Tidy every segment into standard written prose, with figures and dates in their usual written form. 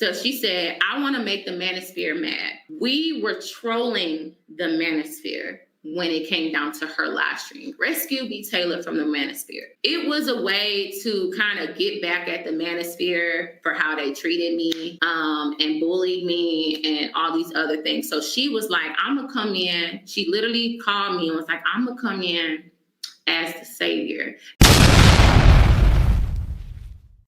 So she said, I want to make the Manosphere mad. We were trolling the Manosphere when it came down to her live stream. Rescue B. Taylor from the Manosphere. It was a way to kind of get back at the Manosphere for how they treated me and bullied me and all these other things. So she was like, I'm going to come in. She literally called me and was like, I'm going to come in as the savior.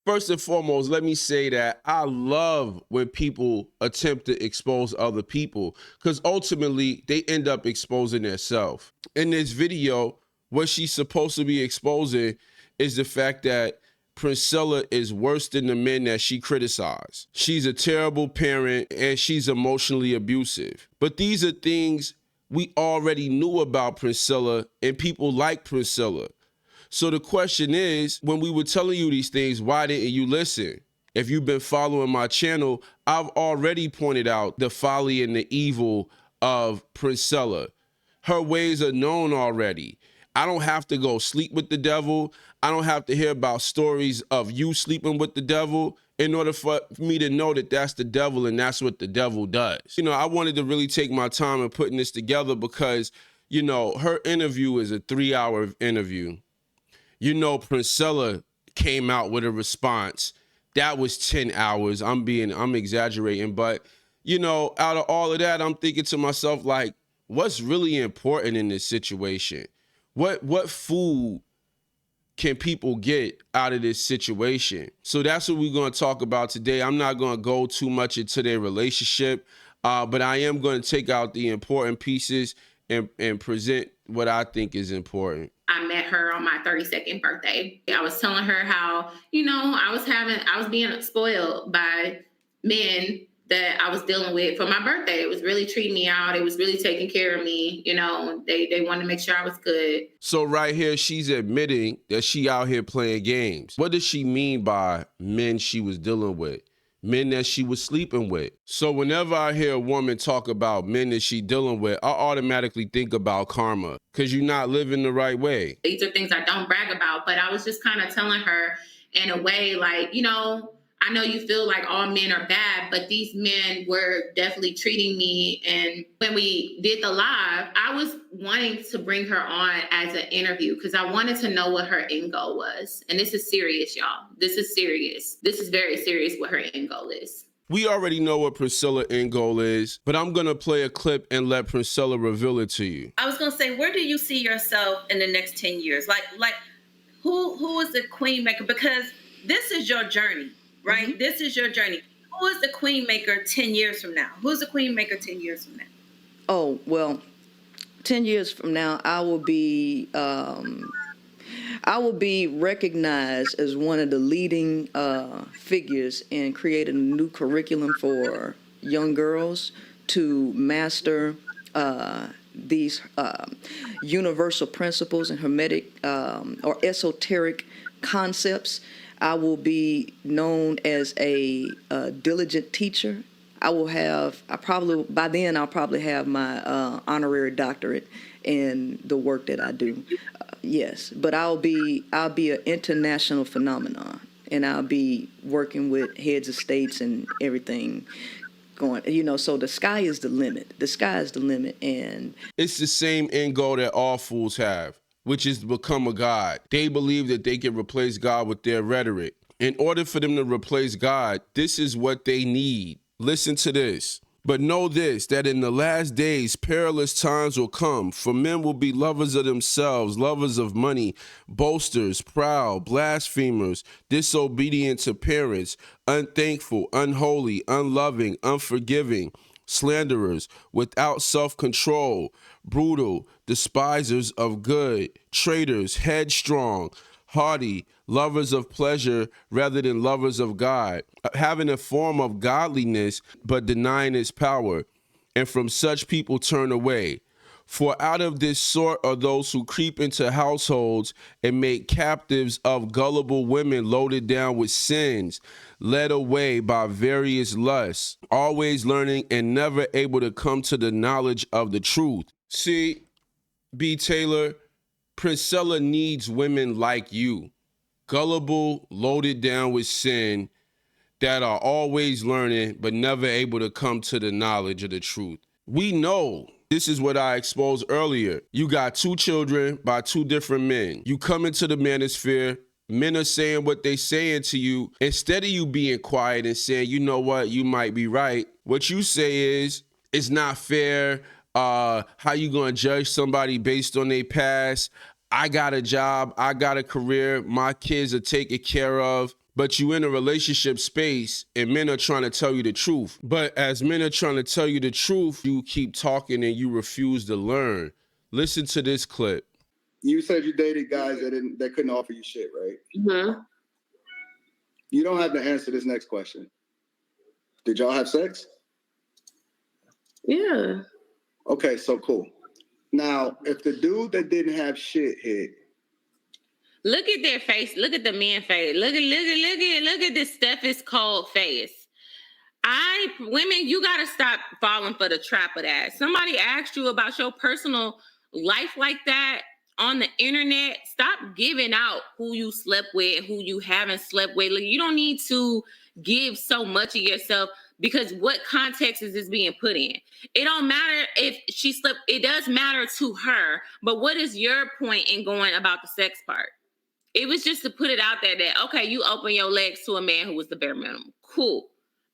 First and foremost, let me say that I love when people attempt to expose other people, because ultimately they end up exposing themselves. In this video, what she's supposed to be exposing is the fact that Priscilla is worse than the men that she criticized. She's a terrible parent and she's emotionally abusive. But these are things we already knew about Priscilla and people like Priscilla. So the question is, when we were telling you these things, why didn't you listen? If you've been following my channel, I've already pointed out the folly and the evil of Priscilla. Her ways are known already. I don't have to go sleep with the devil. I don't have to hear about stories of you sleeping with the devil in order for me to know that that's the devil and that's what the devil does. You know, I wanted to really take my time in putting this together because, you know, her interview is a 3-hour interview. You know, Priscilla came out with a response. That was 10 hours. I'm exaggerating. But, you know, out of all of that, I'm thinking to myself, like, what's really important in this situation? What food can people get out of this situation? So that's what we're going to talk about today. I'm not going to go too much into their relationship, but I am going to take out the important pieces and present what I think is important. I met her on my 32nd birthday. I was telling her how, you know, I was being spoiled by men that I was dealing with for my birthday. It was really treating me out. It was really taking care of me. You know, they wanted to make sure I was good. So right here, she's admitting that she out here playing games. What does she mean by men she was dealing with? Men that she was sleeping with. So whenever I hear a woman talk about men that she dealing with, I automatically think about karma, because you're not living the right way. These are things I don't brag about, but I was just kind of telling her in a way like, you know, I know you feel like all men are bad, but these men were definitely treating me. And when we did the live, I was wanting to bring her on as an interview because I wanted to know what her end goal was. And this is serious, y'all. This is serious. This is very serious what her end goal is. We already know what Priscilla's end goal is, but I'm going to play a clip and let Priscilla reveal it to you. I was going to say, where do you see yourself in the next 10 years? Like who is the queen maker? Because this is your journey. Right? Mm-hmm. This is your journey. Who is the queen maker 10 years from now? Who's the queen maker 10 years from now? Oh, well, 10 years from now, I will be recognized as one of the leading figures in creating a new curriculum for young girls to master these universal principles and hermetic or esoteric concepts. I will be known as a diligent teacher. By then I'll probably have my honorary doctorate in the work that I do. Yes, but I'll be an international phenomenon, and I'll be working with heads of states and everything going, you know, so the sky is the limit. The sky is the limit. And it's the same end goal that all fools have, which is to become a god. They believe that they can replace God with their rhetoric. In order for them to replace God, this is what they need. Listen to this. But know this, that in the last days, perilous times will come, for men will be lovers of themselves, lovers of money, boasters, proud, blasphemers, disobedient to parents, unthankful, unholy, unloving, unforgiving, slanderers, without self-control, brutal, despisers of good, traitors, headstrong, haughty, lovers of pleasure rather than lovers of God, having a form of godliness but denying its power. And from such people turn away. For out of this sort are those who creep into households and make captives of gullible women loaded down with sins, led away by various lusts, always learning and never able to come to the knowledge of the truth. See, B. Taylor, Priscilla needs women like you, gullible, loaded down with sin, that are always learning but never able to come to the knowledge of the truth. We know, this is what I exposed earlier. You got 2 children by 2 different men. You come into the manosphere, men are saying what they saying to you. Instead of you being quiet and saying, you know what, you might be right, what you say is, it's not fair. How you gonna judge somebody based on their past? I got a job, I got a career, my kids are taken care of. But you in a relationship space and men are trying to tell you the truth. But as men are trying to tell you the truth, you keep talking and you refuse to learn. Listen to this clip. You said you dated guys that couldn't offer you shit, right? Mm-hmm. You don't have to answer this next question. Did y'all have sex? Yeah. Okay, so cool. Now, if the dude that didn't have shit hit, Look at their face. Look at the man face. Look at this Steph is cold face. Women, you gotta stop falling for the trap of that. Somebody asked you about your personal life like that on the internet. Stop giving out who you slept with and who you haven't slept with. Like, you don't need to give so much of yourself, because what context is this being put in? It don't matter if she slept. It does matter to her, but what is your point in going about the sex part? It was just to put it out there that, okay, you open your legs to a man who was the bare minimum. Cool.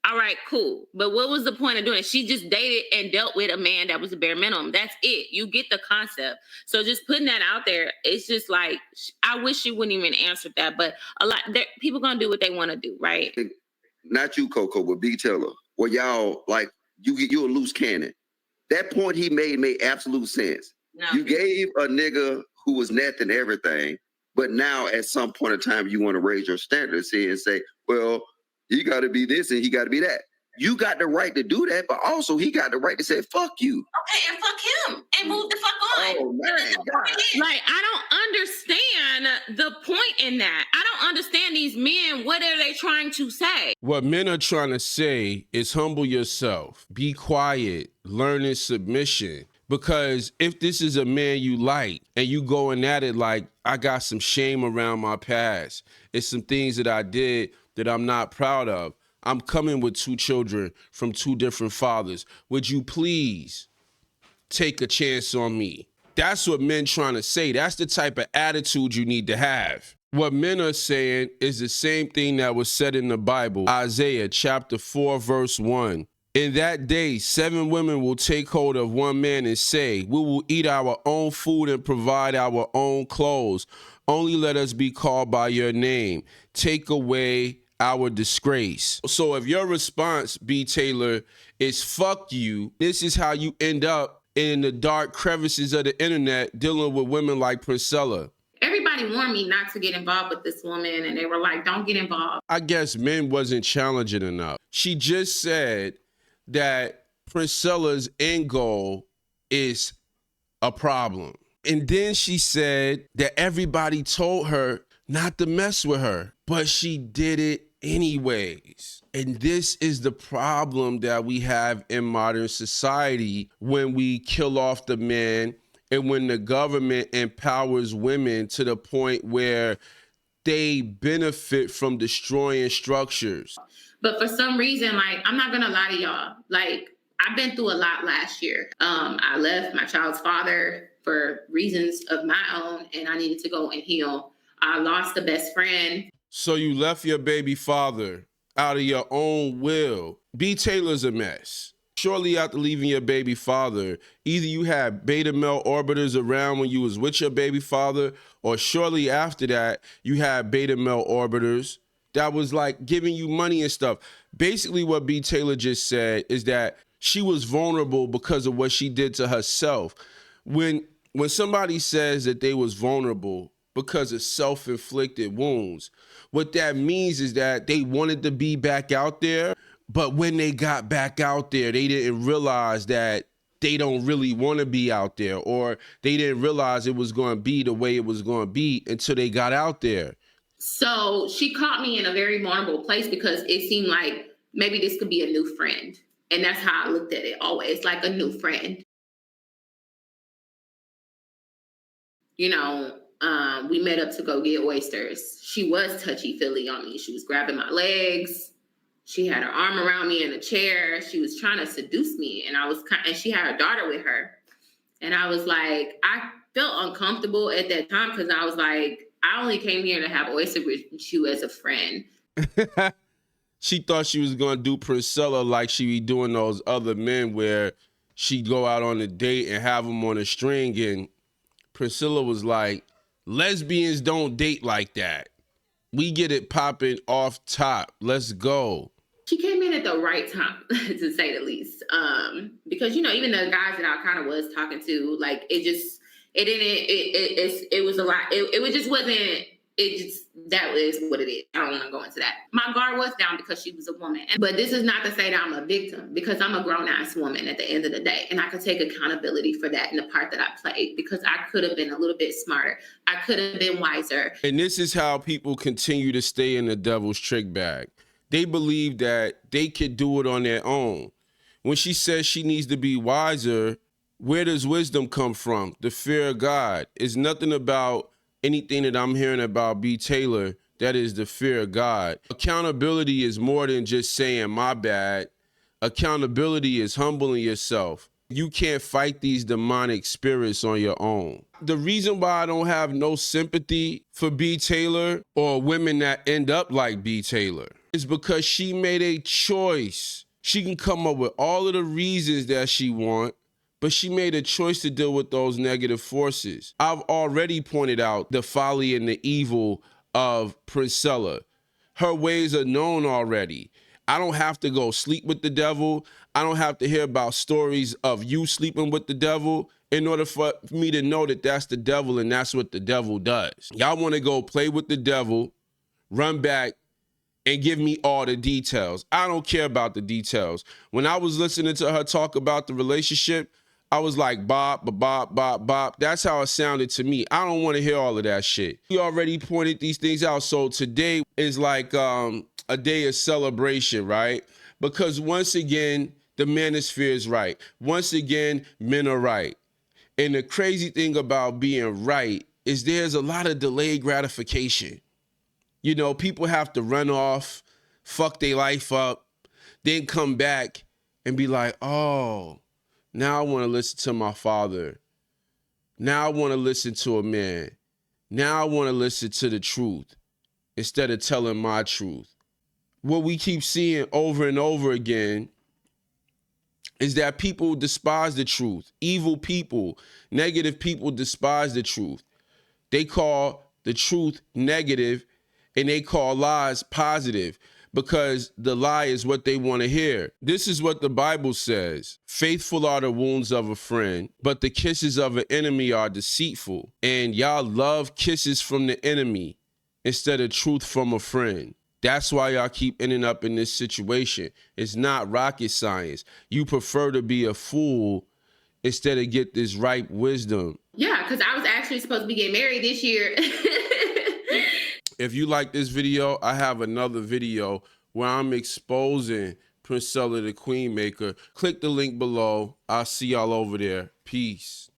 All right, cool. But what was the point of doing it? She just dated and dealt with a man that was the bare minimum. That's it. You get the concept. So just putting that out there, it's just like, I wish she wouldn't even answer that. But people gonna do what they want to do, right? Not you, Coco, but B. Taylor. Well, y'all, like, you a loose cannon. That point he made absolute sense. No. You gave a nigga who was nothing everything, but now at some point in time, you want to raise your standards here and say, well, he got to be this and he got to be that. You got the right to do that, but also he got the right to say, fuck you. Okay, and fuck him and move the fuck on. Oh, man. God. Like, I don't understand the point in that. I don't understand these men. What are they trying to say? What men are trying to say is humble yourself, be quiet, learn in submission. Because if this is a man you like and you going at it like, I got some shame around my past, it's some things that I did that I'm not proud of. I'm coming with 2 children from 2 different fathers. Would you please take a chance on me? That's what men trying to say. That's the type of attitude you need to have. What men are saying is the same thing that was said in the Bible, Isaiah chapter 4, verse 1. In that day, 7 women will take hold of one man and say, we will eat our own food and provide our own clothes. Only let us be called by your name. Take away our disgrace. So if your response, B. Taylor, is fuck you, this is how you end up in the dark crevices of the internet dealing with women like Priscilla. Everybody warned me not to get involved with this woman, and they were like, don't get involved. I guess men wasn't challenging enough. She just said that Priscilla's end goal is a problem. And then she said that everybody told her not to mess with her, but she did it anyways. And this is the problem that we have in modern society when we kill off the man and when the government empowers women to the point where they benefit from destroying structures. But for some reason, like, I'm not gonna lie to y'all, like, I've been through a lot last year. I left my child's father for reasons of my own, and I needed to go and heal. I lost a best friend. So you left your baby father out of your own will. B. Taylor's a mess. Shortly after leaving your baby father, either you had beta male orbiters around when you was with your baby father, or shortly after that, you had beta male orbiters that was like giving you money and stuff. Basically what B. Taylor just said is that she was vulnerable because of what she did to herself. When somebody says that they was vulnerable because of self-inflicted wounds, what that means is that they wanted to be back out there, but when they got back out there, they didn't realize that they don't really want to be out there, or they didn't realize it was going to be the way it was going to be until they got out there. So she caught me in a very vulnerable place because it seemed like maybe this could be a new friend. And that's how I looked at it always, like a new friend. You know, we met up to go get oysters. She was touchy-feely on me. She was grabbing my legs. She had her arm around me in a chair. She was trying to seduce me. And and she had her daughter with her. And I was like, I felt uncomfortable at that time because I was like, I only came here to have oyster with you as a friend. She thought she was gonna do Priscilla like she be doing those other men where she'd go out on a date and have them on a string. And Priscilla was like, lesbians don't date like that. We get it popping off top. Let's go. She came in at the right time, to say the least. Because, you know, even the guys that I kind of was talking to, like, it was a lot. That is what it is. I don't want to go into that. My guard was down because she was a woman. But this is not to say that I'm a victim, because I'm a grown-ass woman at the end of the day. And I could take accountability for that in the part that I played, because I could have been a little bit smarter. I could have been wiser. And this is how people continue to stay in the devil's trick bag. They believe that they could do it on their own. When she says she needs to be wiser, where does wisdom come from? The fear of God. It's nothing about anything that I'm hearing about B. Taylor that is the fear of God. Accountability is more than just saying my bad. Accountability is humbling yourself. You can't fight these demonic spirits on your own. The reason why I don't have no sympathy for B. Taylor or women that end up like B. Taylor is because she made a choice. She can come up with all of the reasons that she wants, but she made a choice to deal with those negative forces. I've already pointed out the folly and the evil of Priscilla. Her ways are known already. I don't have to go sleep with the devil. I don't have to hear about stories of you sleeping with the devil in order for me to know that that's the devil and that's what the devil does. Y'all want to go play with the devil, run back, and give me all the details. I don't care about the details. When I was listening to her talk about the relationship, I was like, bop, bop, bop, bop. That's how it sounded to me. I don't want to hear all of that shit. We already pointed these things out. So today is like a day of celebration, right? Because once again, the manosphere is right. Once again, men are right. And the crazy thing about being right is there's a lot of delayed gratification. You know, people have to run off, fuck their life up, then come back and be like, oh, now I want to listen to my father. Now I want to listen to a man. Now I want to listen to the truth instead of telling my truth. What we keep seeing over and over again is that people despise the truth. Evil people, negative people despise the truth. They call the truth negative and they call lies positive because the lie is what they want to hear. This is what the Bible says. Faithful are the wounds of a friend, but the kisses of an enemy are deceitful. And y'all love kisses from the enemy instead of truth from a friend. That's why y'all keep ending up in this situation. It's not rocket science. You prefer to be a fool instead of get this ripe wisdom. Yeah, because I was actually supposed to be getting married this year. If you like this video, I have another video where I'm exposing Priscilla the Queen Maker. Click the link below. I'll see y'all over there. Peace.